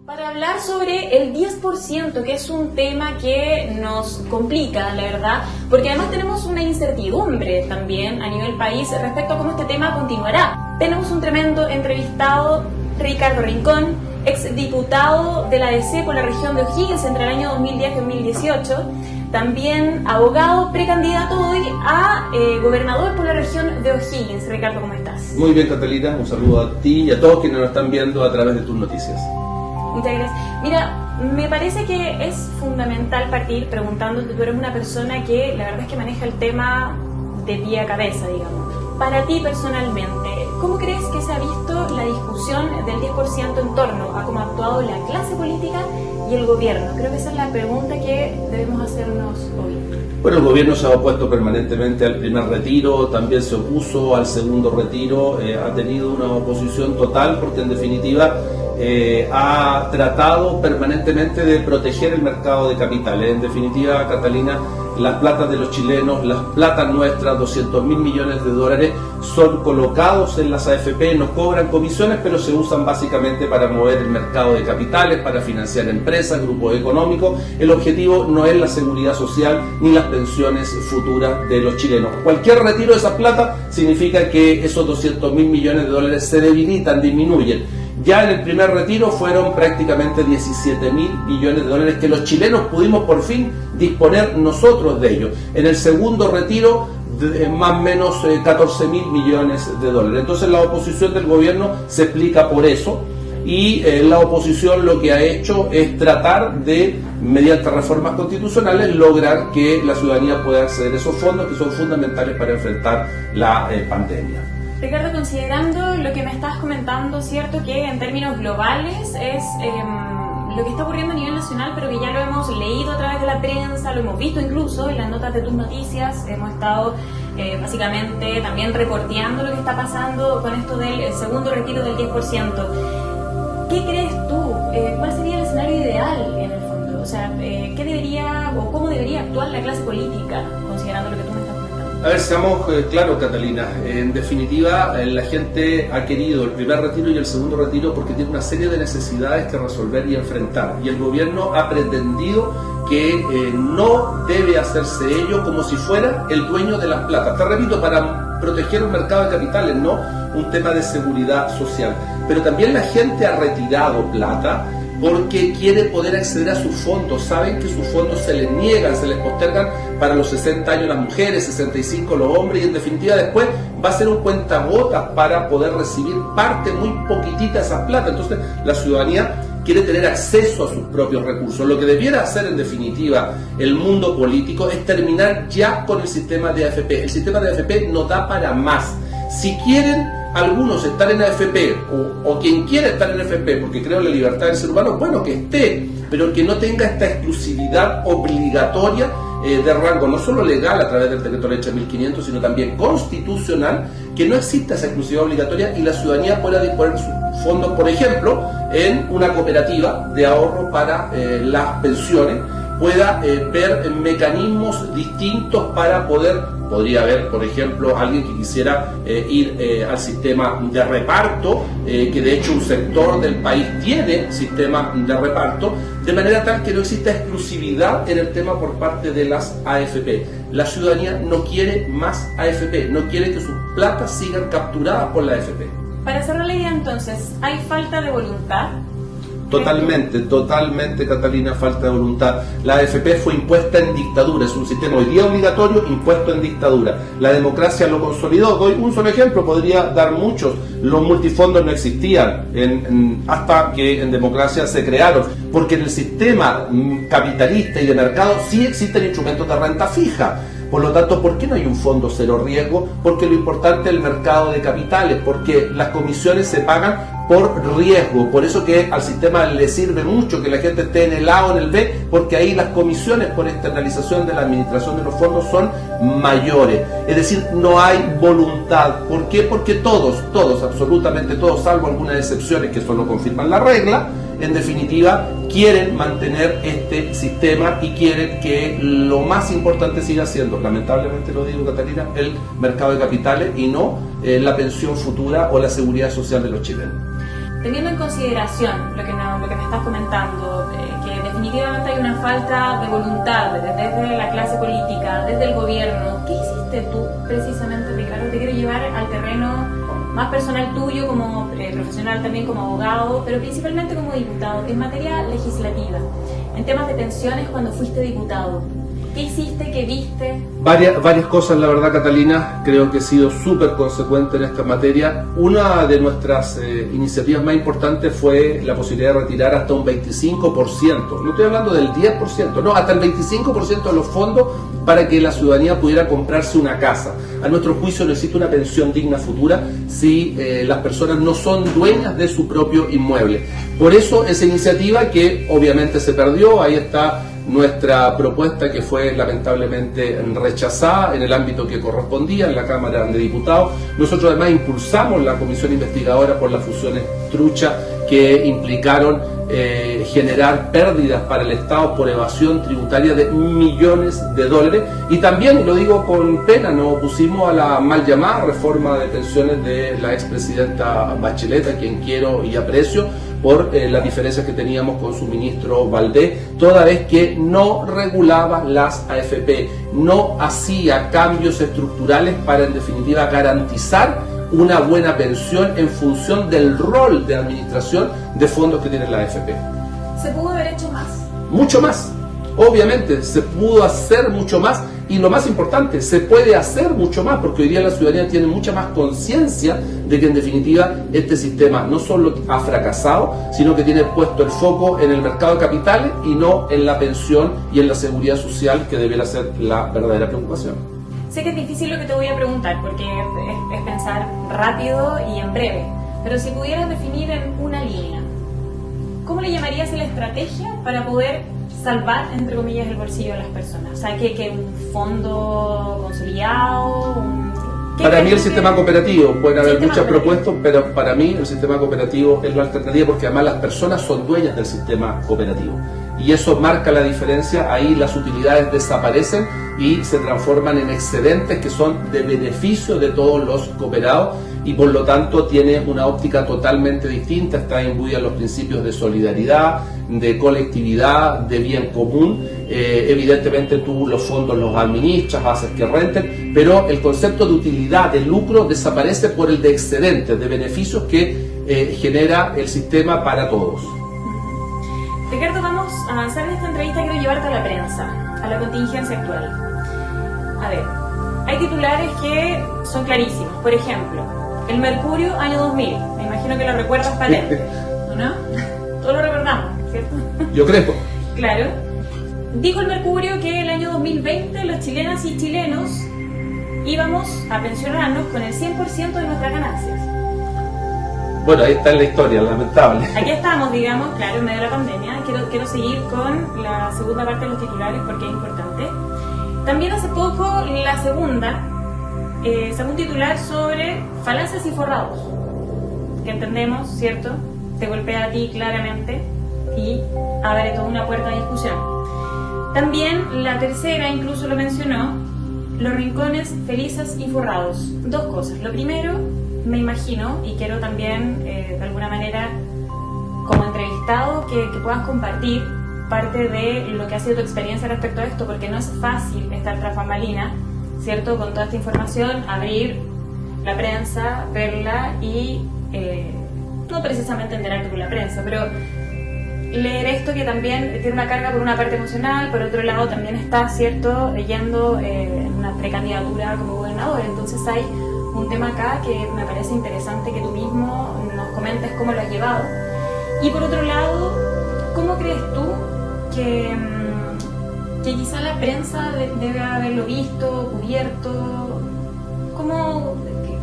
Para hablar sobre el 10%, que es un tema que nos complica, la verdad, porque además tenemos una incertidumbre también a nivel país respecto a cómo este tema continuará. Tenemos un tremendo entrevistado, Ricardo Rincón, exdiputado de la DC por la región de O'Higgins entre el año 2010 y 2018, también abogado precandidato hoy a gobernador por la región de O'Higgins. Ricardo, ¿cómo estás? Muy bien, Catalina, un saludo a ti y a todos quienes nos están viendo a través de tus noticias. Muchas gracias. Mira, me parece que es fundamental partir preguntándote, tú eres una persona que la verdad es que maneja el tema de pie a cabeza, digamos. Para ti personalmente, ¿cómo crees que se ha visto la discusión del 10% en torno a cómo ha actuado la clase política y el gobierno? Creo que esa es la pregunta que debemos hacernos hoy. Bueno, el gobierno se ha opuesto permanentemente al primer retiro, también se opuso al segundo retiro, ha tenido una oposición total porque en definitiva ha tratado permanentemente de proteger el mercado de capitales. En definitiva, Catalina, las platas de los chilenos, las platas nuestras, 200.000 millones de dólares, son colocados en las AFP, nos cobran comisiones, pero se usan básicamente para mover el mercado de capitales, para financiar empresas, grupos económicos. El objetivo no es la seguridad social ni las pensiones futuras de los chilenos. Cualquier retiro de esa plata significa que esos 200.000 millones de dólares se debilitan, disminuyen. Ya en el primer retiro fueron prácticamente 17.000 millones de dólares que los chilenos pudimos por fin disponer nosotros de ellos. En el segundo retiro, más o menos 14.000 millones de dólares. Entonces la oposición del gobierno se explica por eso y la oposición lo que ha hecho es tratar de, mediante reformas constitucionales, lograr que la ciudadanía pueda acceder a esos fondos que son fundamentales para enfrentar la pandemia. Ricardo, considerando lo que me estabas comentando, cierto que en términos globales es lo que está ocurriendo a nivel nacional, pero que ya lo hemos leído a través de la prensa, lo hemos visto incluso en las notas de tus noticias, hemos estado básicamente también reporteando lo que está pasando con esto del segundo retiro del 10%. ¿Qué crees tú? ¿Cuál sería el escenario ideal en el fondo? O sea, ¿qué debería o cómo debería actuar la clase política, considerando lo que tú me estás comentando? A ver, seamos claros, Catalina. En definitiva, la gente ha querido el primer retiro y el segundo retiro porque tiene una serie de necesidades que resolver y enfrentar. Y el gobierno ha pretendido que no debe hacerse ello como si fuera el dueño de las platas. Te repito, para proteger un mercado de capitales, no un tema de seguridad social. Pero también la gente ha retirado plata porque quiere poder acceder a sus fondos. Saben que sus fondos se les niegan, se les postergan para los 60 años las mujeres, 65 los hombres, y en definitiva después va a ser un cuentagotas para poder recibir parte muy poquitita de esas plata. Entonces la ciudadanía quiere tener acceso a sus propios recursos. Lo que debiera hacer en definitiva el mundo político es terminar ya con el sistema de AFP. El sistema de AFP no da para más. Si quieren algunos estar en AFP o quien quiera estar en AFP porque creo en la libertad del ser humano, bueno, que esté, pero que no tenga esta exclusividad obligatoria de rango no solo legal a través del decreto ley 1500, sino también constitucional, que no exista esa exclusividad obligatoria y la ciudadanía pueda disponer sus fondos, por ejemplo, en una cooperativa de ahorro para las pensiones, pueda ver mecanismos distintos para podría haber, por ejemplo, alguien que quisiera ir al sistema de reparto, que de hecho un sector del país tiene sistema de reparto, de manera tal que no exista exclusividad en el tema por parte de las AFP. La ciudadanía no quiere más AFP, no quiere que sus platas sigan capturadas por la AFP. Para cerrar la idea entonces, ¿hay falta de voluntad? Totalmente, Catalina, falta de voluntad. La AFP fue impuesta en dictadura, es un sistema hoy día obligatorio impuesto en dictadura. La democracia lo consolidó. Doy un solo ejemplo, podría dar muchos. Los multifondos no existían hasta que en democracia se crearon, porque en el sistema capitalista y de mercado sí existen instrumentos de renta fija. Por lo tanto, ¿por qué no hay un fondo cero riesgo? Porque lo importante es el mercado de capitales, porque las comisiones se pagan por riesgo. Por eso que al sistema le sirve mucho que la gente esté en el A o en el B, porque ahí las comisiones por externalización de la administración de los fondos son mayores. Es decir, no hay voluntad. ¿Por qué? Porque todos, absolutamente todos, salvo algunas excepciones que solo confirman la regla, en definitiva, quieren mantener este sistema y quieren que lo más importante siga siendo, lamentablemente lo digo, Catalina, el mercado de capitales y no la pensión futura o la seguridad social de los chilenos. teniendo en consideración lo que me estás comentando, que definitivamente hay una falta de voluntad desde la clase política, desde el gobierno, ¿qué hiciste tú precisamente? Claro, te quiero llevar al terreno más personal tuyo como profesional, también como abogado, pero principalmente como diputado, en materia legislativa, en temas de pensiones cuando fuiste diputado. ¿Qué hiciste? ¿Qué viste? Varias cosas, la verdad, Catalina. Creo que he sido súper consecuente en esta materia. Una de nuestras iniciativas más importantes fue la posibilidad de retirar hasta un 25%. No estoy hablando del 10%, no, hasta el 25% de los fondos para que la ciudadanía pudiera comprarse una casa. A nuestro juicio no existe una pensión digna futura si las personas no son dueñas de su propio inmueble. Por eso esa iniciativa, que obviamente se perdió, ahí está nuestra propuesta, que fue lamentablemente rechazada en el ámbito que correspondía en la Cámara de Diputados. Nosotros además impulsamos la comisión investigadora por las fusiones trucha que implicaron generar pérdidas para el Estado por evasión tributaria de millones de dólares, y también, y lo digo con pena, nos opusimos a la mal llamada reforma de pensiones de la expresidenta Bachelet, a quien quiero y aprecio, por las diferencias que teníamos con su ministro Valdés, toda vez que no regulaba las AFP, no hacía cambios estructurales para, en definitiva, garantizar una buena pensión en función del rol de administración de fondos que tiene la AFP. ¿Se pudo haber hecho más? Mucho más. Obviamente, se pudo hacer mucho más, y lo más importante, se puede hacer mucho más, porque hoy día la ciudadanía tiene mucha más conciencia de que en definitiva este sistema no solo ha fracasado, sino que tiene puesto el foco en el mercado de capitales y no en la pensión y en la seguridad social, que debiera ser la verdadera preocupación. Sé que es difícil lo que te voy a preguntar, porque es pensar rápido y en breve, pero si pudieras definir en una línea, ¿cómo le llamarías a la estrategia para poder salvar, entre comillas, el bolsillo de las personas? O sea, que un fondo consolidado, para mí el sistema cooperativo, pueden haber muchas propuestas, pero para mí el sistema cooperativo es la alternativa, porque además las personas son dueñas del sistema cooperativo, y eso marca la diferencia. Ahí las utilidades desaparecen y se transforman en excedentes que son de beneficio de todos los cooperados, y por lo tanto tiene una óptica totalmente distinta, está imbuida en los principios de solidaridad, de colectividad, de bien común. Evidentemente tú los fondos los administras, haces que renten, pero el concepto de utilidad, de lucro, desaparece por el de excedentes, de beneficios que genera el sistema para todos. Ricardo, vamos a avanzar en esta entrevista. Quiero llevarte a la prensa, a la contingencia actual. A ver, hay titulares que son clarísimos. Por ejemplo, el Mercurio año 2000. Me imagino que lo recuerdas, patente, ¿no? Todos lo recordamos, ¿cierto? Yo creo. Claro. Dijo el Mercurio que el año 2020 los chilenas y chilenos íbamos a pensionarnos con el 100% de nuestras ganancias. Bueno, ahí está en la historia, lamentable. Aquí estamos, digamos, claro, en medio de la pandemia. Quiero seguir con la segunda parte de los titulares porque es importante. También hace poco la segunda sacó un titular sobre falacias y forrados, que entendemos, ¿cierto? Te golpea a ti claramente y abre toda una puerta de discusión. También la tercera incluso lo mencionó, los rincones felices y forrados. Dos cosas. Lo primero, me imagino, y quiero también de alguna manera como entrevistado que puedas compartir parte de lo que ha sido tu experiencia respecto a esto, porque no es fácil estar tras bambalinas, ¿cierto? Con toda esta información, abrir la prensa, verla y no precisamente enterarte con la prensa, pero leer esto que también tiene una carga por una parte emocional, por otro lado también está, ¿cierto?, yendo en una precandidatura como gobernador. Entonces hay un tema acá que me parece interesante que tú mismo nos comentes cómo lo has llevado. Y por otro lado, ¿cómo crees tú que quizá la prensa debe haberlo visto, cubierto?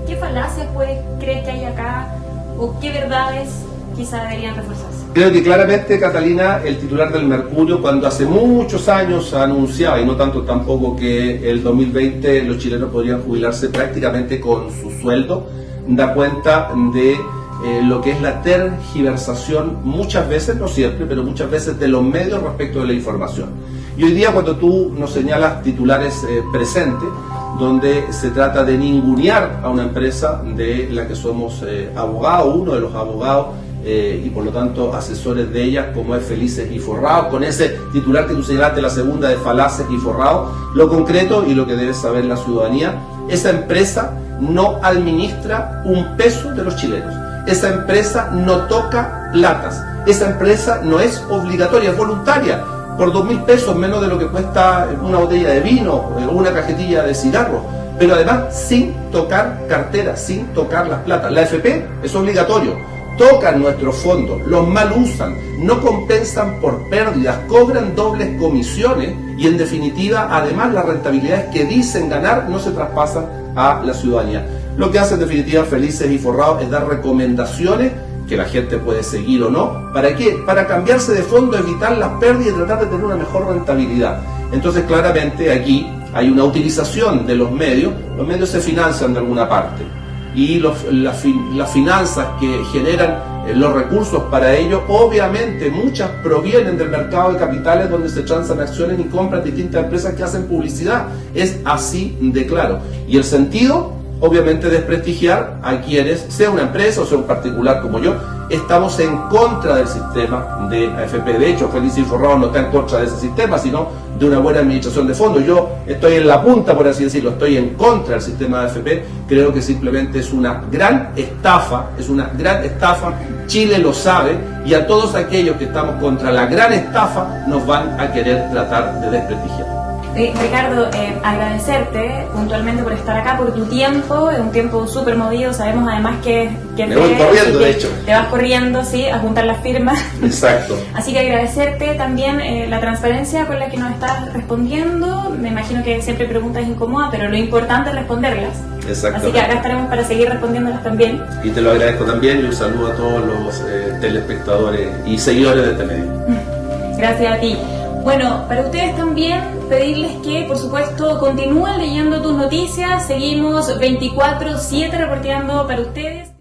¿Qué falacias crees que hay acá? ¿O qué verdades quizá deberían reforzarse? Creo que claramente, Catalina, el titular del Mercurio, cuando hace muchos años anunciaba, y no tanto tampoco, que el 2020 los chilenos podrían jubilarse prácticamente con su sueldo, da cuenta de lo que es la tergiversación, muchas veces, no siempre, pero muchas veces, de los medios respecto de la información. Y hoy día, cuando tú nos señalas titulares presentes, donde se trata de ningunear a una empresa de la que somos abogados, uno de los abogados y por lo tanto asesores de ellas, como es Felices y Forrados, con ese titular que tú señalaste, la segunda de Falaces y Forrados. Lo concreto y lo que debe saber la ciudadanía: esa empresa no administra un peso de los chilenos, esa empresa no toca platas, esa empresa no es obligatoria, es voluntaria. Por 2.000 pesos, menos de lo que cuesta una botella de vino o una cajetilla de cigarros, pero además sin tocar cartera, sin tocar las platas. La AFP es obligatorio, tocan nuestros fondos, los mal usan, no compensan por pérdidas, cobran dobles comisiones y en definitiva además las rentabilidades que dicen ganar no se traspasan a la ciudadanía. Lo que hacen en definitiva Felices y Forrados es dar recomendaciones que la gente puede seguir o no. ¿Para qué? Para cambiarse de fondo, evitar las pérdidas y tratar de tener una mejor rentabilidad. Entonces claramente aquí hay una utilización de los medios se financian de alguna parte y las finanzas que generan los recursos para ello, obviamente muchas provienen del mercado de capitales donde se transan acciones y compran distintas empresas que hacen publicidad. Es así de claro. Y el sentido, obviamente, desprestigiar a quienes, sea una empresa o sea un particular como yo, estamos en contra del sistema de AFP. De hecho, Felices y Forrados no está en contra de ese sistema, sino de una buena administración de fondos. Yo estoy en la punta, por así decirlo, estoy en contra del sistema de AFP. Creo que simplemente es una gran estafa, Chile lo sabe, y a todos aquellos que estamos contra la gran estafa nos van a querer tratar de desprestigiar. Ricardo, agradecerte puntualmente por estar acá, por tu tiempo, es un tiempo súper movido, sabemos además que me voy corriendo, de hecho. Te vas corriendo, sí, a juntar las firmas. Exacto. Así que agradecerte también la transparencia con la que nos estás respondiendo. Me imagino que siempre preguntas incómodas, pero lo importante es responderlas. Exacto. Así que acá estaremos para seguir respondiéndolas también. Y te lo agradezco también y un saludo a todos los telespectadores y seguidores de este medio. Gracias a ti. Bueno, para ustedes también pedirles que, por supuesto, continúen leyendo tus noticias. Seguimos 24/7 reporteando para ustedes.